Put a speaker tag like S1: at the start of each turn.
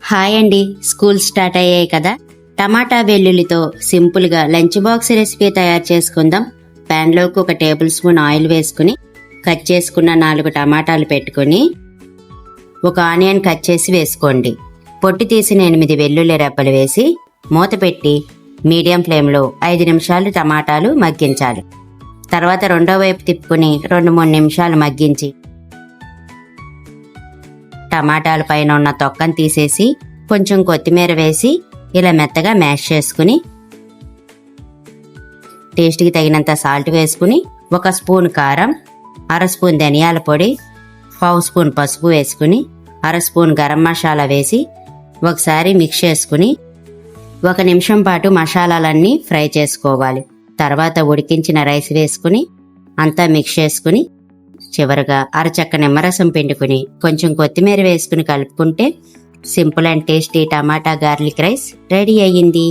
S1: Hi అండి. School start అయ్యాయి కదా. టమాటా వెల్లుల్లితో సింపుల్గా లంచ్ బాక్స్ రెసిపీ తయారు చేసుకుందాం. ప్యాన్లోకి 1 టేబుల్ స్పూన్ ఆయిల్ వేసుకుని కట్ చేసుకున్న 4 టమాటాలు పెట్టుకుని 1 ఆనియన్ కట్ చేసి వేసుకోండి. పొట్టు తీసిన 8 వెల్లుల్లి రెబ్బలు వేసి మూత పెట్టి మీడియం ఫ్లేమ్లో 5 నిమిషాలు టమాటాలు మగ్గించాలి. తర్వాత రెండో వైపు తిప్పుకుని 2-3 నిమిషాలు మగ్గించి టమాటాల పైన ఉన్న తొక్కను తీసేసి కొంచెం కొత్తిమీర వేసి ఇలా మెత్తగా మ్యాష్ చేసుకుని టేస్ట్కి తగినంత సాల్ట్ వేసుకుని 1 స్పూన్ కారం, 1/2 స్పూన్ ధనియాల పొడి, 1/2 స్పూన్ పసుపు వేసుకుని 1/2 స్పూన్ గరం మసాలా వేసి ఒకసారి మిక్స్ చేసుకుని 1 నిమిషం పాటు మసాలాలన్నీ ఫ్రై చేసుకోవాలి. తర్వాత ఉడికించిన రైస్ వేసుకుని అంతా మిక్స్ చేసుకుని చివరగా అరచక్క నిమ్మరసం పిండుకుని కొంచెం కొత్తిమీర వేసుకుని కలుపుకుంటే simple and tasty tomato garlic rice ready అయ్యింది.